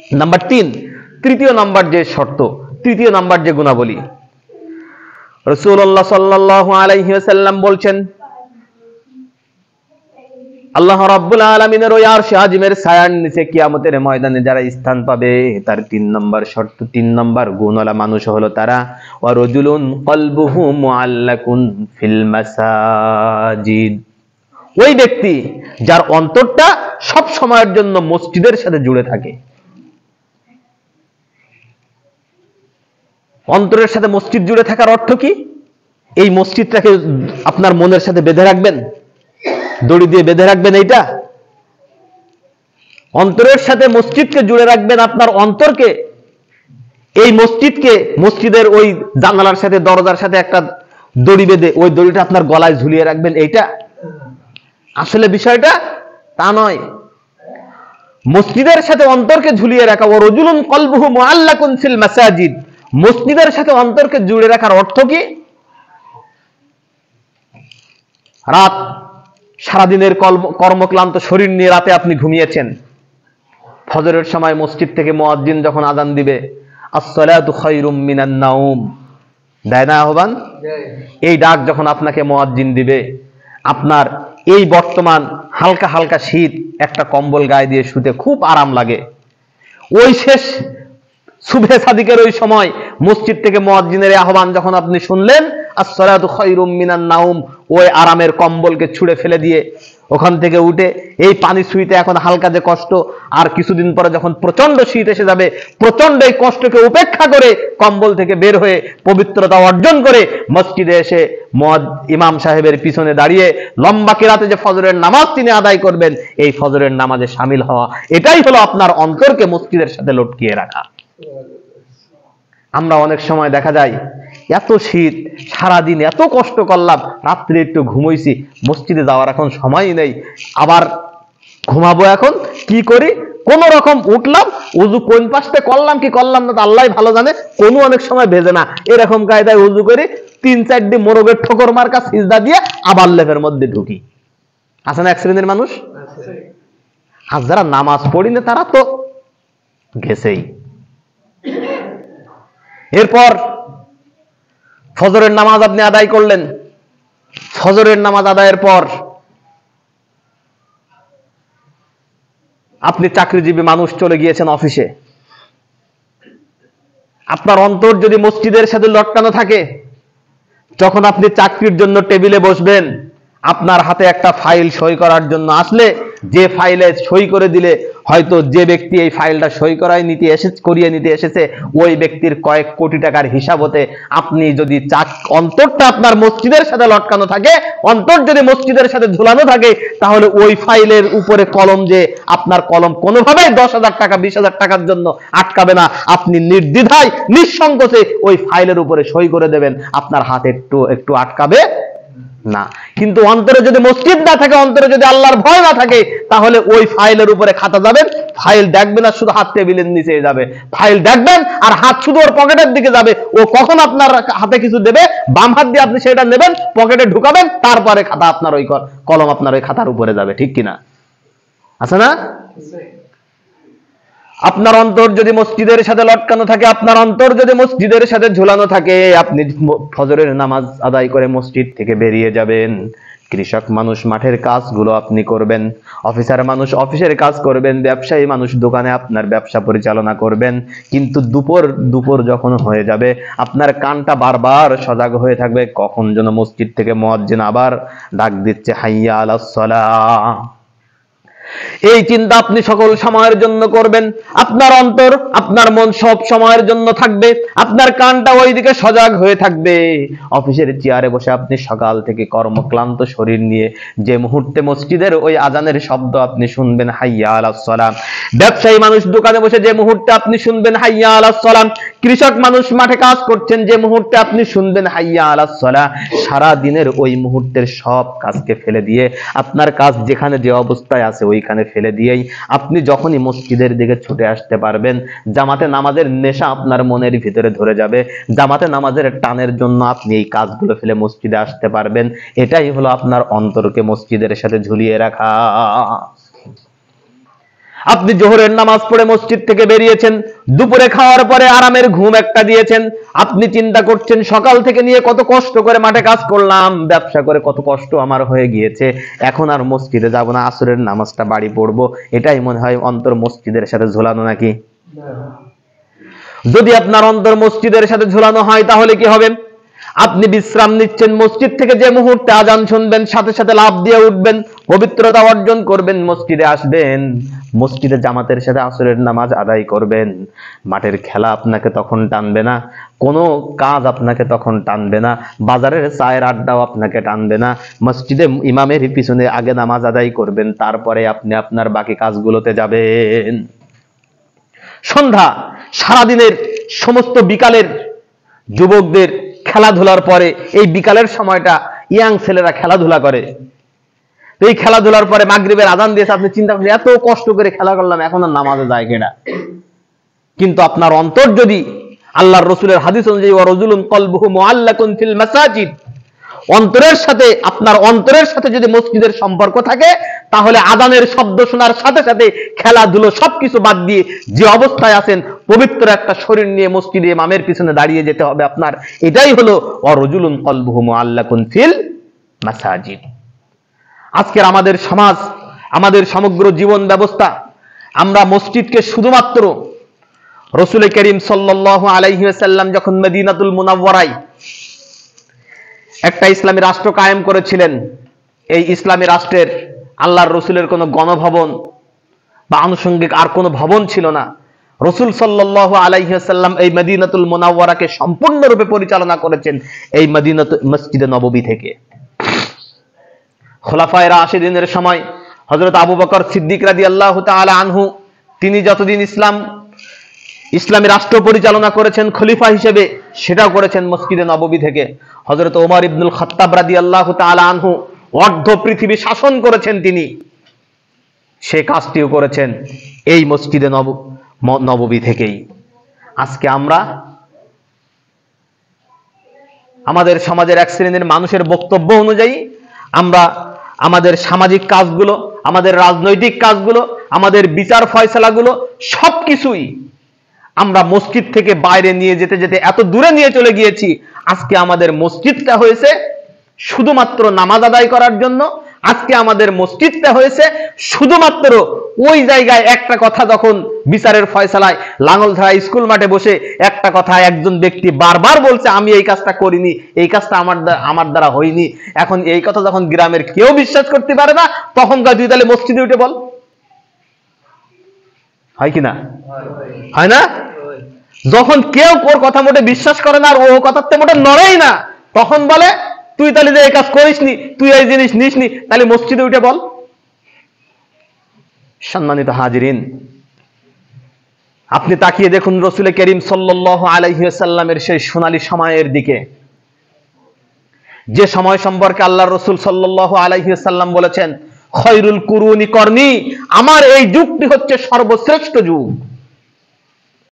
Number 3, তৃতীয় number যে শর্ত, তৃতীয় নাম্বার যে গুণাবলী, রাসূলুল্লাহ সাল্লাল্লাহু আলাইহি ওয়াসাল্লাম বলছেন, আল্লাহ রাব্বুল আলামিনের ওই আরশে আজিমের ছায়ার নিচে কিয়ামতের ময়দানে যারা স্থান পাবে, তার 3 নম্বর শর্ত, 3 নম্বর গুণওয়ালা মানুষ হলো তারা, ওয়া রাজুলুন কলবুহু মুআল্লাকুন ফিল মাসাজিদ, ওই ব্যক্তি যার অন্তরটা সব সময়ের জন্য মসজিদের সাথে জুড়ে থাকে। অন্তরের সাথে মসজিদ জুড়ে থাকার অর্থ কি? এই মসজিদটাকে আপনার মনের সাথে বেঁধে রাখবেন, দড়ি দিয়ে বেঁধে রাখবেন, এইটা অন্তরের সাথে মসজিদকে জুড়ে রাখবেন, আপনার অন্তরকে, এই মসজিদকে, মসজিদের ওই জানালার সাথে দরজার সাথে একটা দড়ি বেঁধে ওই দড়িটা আপনার গলায় ঝুলিয়ে রাখবেন, এইটা আসলে বিষয়টা তা নয়। মসজিদের সাথে অন্তরকে ঝুলিয়ে রাখা, ও রাজুলুন কলবুহু মুআল্লাকুন ফিল মাসাজিদ, মসজিদের সাথে অন্তরকে জুড়ে রাখার অর্থ কি? রাত, সারাদিনের কর্মক্লান্ত শরীর নিয়ে রাতে আপনি ঘুমিয়েছেন, ফজরের সময় মসজিদ থেকে মুয়াজ্জিন যখন আযান দিবে, আস-সালাতু খায়রুম মিনান নাওম, দেয় না আহ্বান? এই ডাক যখন আপনাকে মুয়াজ্জিন দিবে, আপনার এই বর্তমান হালকা হালকা শীত, একটা কম্বল গায়ে দিয়ে শুতে খুব আরাম লাগে। ওই শেষ সুবহে সাদিকের ওই সময় মসজিদ থেকে মুয়াজ্জিনের আহ্বান যখন আপনি শুনলেন, আস-সালাতু খায়রুম মিনান নাওম, ওই আরামের কম্বলকে ছুঁড়ে ফেলে দিয়ে ওখান থেকে উঠে, এই পানি ছুঁইতে এখন হালকা যে কষ্ট, আর কিছুদিন পরে যখন প্রচন্ড শীত এসে যাবে, প্রচন্ড এই কষ্টকে উপেক্ষা করে কম্বল থেকে বের হয়ে পবিত্রতা অর্জন করে মসজিদে এসে ইমাম সাহেবের পিছনে দাঁড়িয়ে লম্বা কিরাতে যে ফজরের নামাজ তিনি আদায় করবেন, এই ফজরের নামাজে শামিল হওয়া, এটাই হলো আপনার অন্তরকে মসজিদের সাথে লটকিয়ে রাখা। আমরা অনেক সময় দেখা যায় এত শীত, সারাদিন এত কষ্ট করলাম, রাত্রে একটু ঘুমাইছি, মসজিদে যাওয়ার এখন সময়ই নেই, আবার ঘুমাবো, এখন কি করি, কোন রকম উঠলাম, উজু কোন পাশে করলাম কি করলাম না আল্লাহ ভালো জানে, কোনো অনেক সময় ভেজে না, এরকম কায়দায় উজু করি, 3-4 মোরগের ঠোকর মার্কা সিজদা দিয়ে আবার লেপের মধ্যে ঢুকি। আছে না এক শ্রেণীর মানুষ? আর যারা নামাজ পড়ি না তারা তো গেছেই। এরপর ফজরের নামাজ আপনি আদায় করলেন, ফজরের নামাজ আদায়ের পর আপনি চাকরিজীবী মানুষ, চলে গিয়েছেন অফিসে, আপনার অন্তর যদি মসজিদের সাথে লটকানো থাকে, যখন আপনি চাকরির জন্য টেবিলে বসবেন, আপনার হাতে একটা ফাইল সই করার জন্য আসলে, যে ফাইলে সই করে দিলে হয়তো যে ব্যক্তি এই ফাইলটা সই করিয়ে নিতে এসেছে ওই ব্যক্তির কয়েক কোটি টাকার হিসাব হতে, আপনি যদি অন্তরটা আপনার মসজিদের সাথে লটকানো থাকে, অন্তর যদি মসজিদের সাথে ঝুলানো থাকে, তাহলে ওই ফাইলের উপরে কলম, যে আপনার কলম কোনোভাবেই 10,000 টাকা 20,000 টাকার জন্য আটকাবে না, আপনি নির্দ্বিধায় নিঃসংকোচে ওই ফাইলের উপরে সই করে দেবেন, আপনার হাত একটু আটকাবে না। কিন্তু অন্তরে যদি মসজিদ না থাকে, অন্তরে যদি আল্লাহর ভয় না থাকে, তাহলে ওই ফাইলের উপরে খাতা যাবেন, ফাইল দেখবেন আর শুধু হাত টেবিলের নিচে যাবে, ফাইল দেখবেন আর হাত শুধু ওর পকেটের দিকে যাবে, ও কখন আপনার হাতে কিছু দেবে, বাম হাত দিয়ে আপনি সেটা নেবেন, পকেটে ঢুকাবেন, তারপরে খাতা আপনার ওই কলম আপনার ওই খাতার উপরে যাবে, ঠিক কিনা? আছে না? আপনার অন্তর যদি মসজিদের সাথে লটকানো থাকে, আপনার অন্তর যদি মসজিদের সাথে ঝুলানো থাকে, আপনি ফজরের নামাজ আদায় করে মসজিদ থেকে বেরিয়ে যাবেন, কৃষক মানুষ মাঠের কাজগুলো আপনি করবেন, অফিসার মানুষ অফিসের কাজ করবেন, ব্যবসায়ী মানুষ দোকানে আপনার ব্যবসা পরিচালনা করবেন, কিন্তু দুপুর যখন হয়ে যাবে, আপনার কানটা বারবার সজাগ হয়ে থাকবে, কখন যেন মসজিদ থেকে মুয়াজ্জিন আবার ডাক দিচ্ছে, হাইয়া আলাস সালাহ। এই চিন্তা আপনি সকল সময়ের জন্য করবেন, আপনার অন্তর, আপনার মন সব সময়ের জন্য থাকবে, আপনার কানটা ওইদিকে সজাগ হয়ে থাকবে। অফিসের চেয়ারে বসে আপনি সকাল থেকে কর্মক্লান্ত শরীর নিয়ে যে মুহূর্তে মসজিদের ওই আজানের শব্দ আপনি শুনবেন, হাইয়া আলাস সালাম, ব্যবসায়ী মানুষ দোকানে বসে যে মুহূর্তে আপনি শুনবেন হাইয়া আলাস সালাম, কৃষক মানুষ মাঠে কাজ করছেন যে মুহূর্তে আপনি শুনবেন হাইয়া আলাস সালাহ, সারা দিনের ওই মুহূর্তের সব কাজকে ফেলে দিয়ে, আপনার কাজ যেখানে যে অবস্থায় আছে ওইখানে ফেলে দিয়েই আপনি যখনই মসজিদের দিকে ছুটে আসতে পারবেন, জামাতে নামাজের নেশা আপনার মনের ভিতরে ধরে যাবে, জামাতে নামাজের টানের জন্য আপনি এই কাজগুলো ফেলে মসজিদে আসতে পারবেন। এটাই হলো আপনার অন্তরকে মসজিদের সাথে ঝুলিয়ে রাখা। আপনি জোহরের নামাজ পড়ে মসজিদ থেকে বেরিয়েছেন, দুপুরে খাওয়ার পরে আরামের ঘুম একটা দিয়েছেন, আপনি চিন্তা করছেন সকাল থেকে নিয়ে কত কষ্ট করে মাঠে কাজ করলাম, ব্যবসা করে কত কষ্ট আমার হয়ে গিয়েছে, এখন আর মসজিদে যাব না, আসরের নামাজটা বাড়ি পড়বো। এটাই মনে হয় অন্তর মসজিদের সাথে ঝোলানো নাকি? যদি আপনার অন্তর মসজিদের সাথে ঝোলানো হয় তাহলে কি হবে? আপনি বিশ্রাম নিচ্ছেন, মসজিদ থেকে যে মুহূর্তে আজান শুনবেন সাথে সাথে লাফ দিয়ে উঠবেন, পবিত্রতা অর্জন করবেন, মসজিদে আসবেন, মসজিদে জামাতের সাথে আসরের নামাজ আদায় করবেন। মাঠের খেলা আপনাকে তখন টানবে না, কোনো কাজ আপনাকে তখন টানবে না, বাজারের চায়ের আড্ডাও আপনাকে টানবে না। মসজিদে ইমামের পিছনে আগে নামাজ আদায় করবেন, তারপরে আপনি আপনার বাকি কাজগুলোতে যাবেন। সন্ধ্যা, সারাদিনের সমস্ত বিকালের যুবকদের খেলাধুলার পরে এই বিকালের সময়টা ইয়াং ছেলেরা খেলাধুলা করে। এই খেলাধুলার পরে মাগরিবের আজান দিয়েছে, আপনি চিন্তা করছেন এত কষ্ট করে খেলা করলাম, এখন আর নামাজে যায় কেনা। কিন্তু আপনার অন্তর যদি আল্লাহর রাসূলের হাদিস অনুযায়ী ওয়ারাজুলুন কলবুহু মুআল্লাকুন ফিল মাসাজিদ, অন্তরের সাথে, আপনার অন্তরের সাথে যদি মসজিদের সম্পর্ক থাকে, তাহলে আযানের শব্দ শোনার সাথে সাথে খেলাধুলো সবকিছু বাদ দিয়ে যে অবস্থায় আছেন পবিত্র একটা শরীর নিয়ে মসজিদে ইমামের পিছনে দাঁড়িয়ে যেতে হবে আপনার। এটাই হলো ওয়ারাজুলুন কলবুহু মুআল্লাকুন ফিল মাসাজিদ। আজকের আমাদের সমাজ, আমাদের সমগ্র জীবন ব্যবস্থা, আমরা মসজিদকে শুধুমাত্র রাসূল করিম সাল্লাল্লাহু আলাইহি ওয়াসাল্লাম যখন মদিনাতুল মুনাওয়ারায় একটা ইসলামী রাষ্ট্র কায়েম করেছিলেন, এই ইসলামী রাষ্ট্রের আল্লাহর রাসূলের কোনো গণভবন বা আনুষঙ্গিক আর কোনো ভবন ছিল না। রাসূল সাল্লাল্লাহু আলাইহি ওয়াসাল্লাম এই মদিনাতুল মুনাওয়ারাকে সম্পূর্ণরূপে পরিচালনা করেছেন এই মসজিদে নববী থেকে। খোলাফায়ে রাশিদিনের সময় হযরত আবু বকর সিদ্দিক রাদিয়াল্লাহু তাআলা আনহু, তিনি যতদিন ইসলামী রাষ্ট্র পরিচালনা করেছেন খলিফা হিসেবে, সেটাও করেছেন মসজিদে নববী থেকে। হযরত ওমর ইবনুল খাত্তাব রাদিয়াল্লাহু তাআলা আনহু অর্ধ পৃথিবী শাসন করেছেন, তিনি সে কাজটিও করেছেন এই মসজিদে নববী থেকেই। আজকে আমরা আমাদের সমাজের এক শ্রেণীর মানুষের বক্তব্য অনুযায়ী আমরা আমাদের সামাজিক কাজগুলো, আমাদের রাজনৈতিক কাজগুলো, আমাদের বিচার ফয়সালাগুলো সবকিছুই আমরা মসজিদ থেকে বাইরে নিয়ে যেতে যেতে এত দূরে নিয়ে চলে গিয়েছি। আজকে আমাদের মসজিদটা হয়েছে শুধুমাত্র নামাজ আদায় করার জন্য। আজকে আমাদের মসজিদটা হয়েছে শুধুমাত্র ওই জায়গায় একটা কথা যখন বিচারের ফয়সালায় লাঙ্গলধারা স্কুল মাঠে বসে একটা কথা একজন ব্যক্তি বারবার বলছে, আমি এই কাজটা করিনি, এই কাজটা আমার দ্বারা হয়নি, এখন এই কথা যখন গ্রামের কেউ বিশ্বাস করতে পারে না, তখন তুই তাহলে মসজিদে উঠে বল। হয় কিনা? হয় না? যখন কেউ ওর কথা মোটে বিশ্বাস করে না আর ও কথাতে মোটে নড়েই না, তখন বলে তুই তাহলে যে এই কাজ করিসনি, তুই এই জিনিস নিসনি, তাহলে মসজিদে উঠে বল। সম্মানিত হাজিরিন, আপনি তাকিয়ে দেখুন রাসূল করিম সাল্লাল্লাহু আলাইহি ওয়াসাল্লামের সেই সোনালী সময়ের দিকে, যে সময় সম্পর্কে আল্লাহর রাসূল সাল্লাল্লাহু আলাইহি ওয়াসাল্লাম বলেছেন, খয়রুল কুরুনি করনি, আমার এই যুগটি হচ্ছে সর্বশ্রেষ্ঠ যুগ।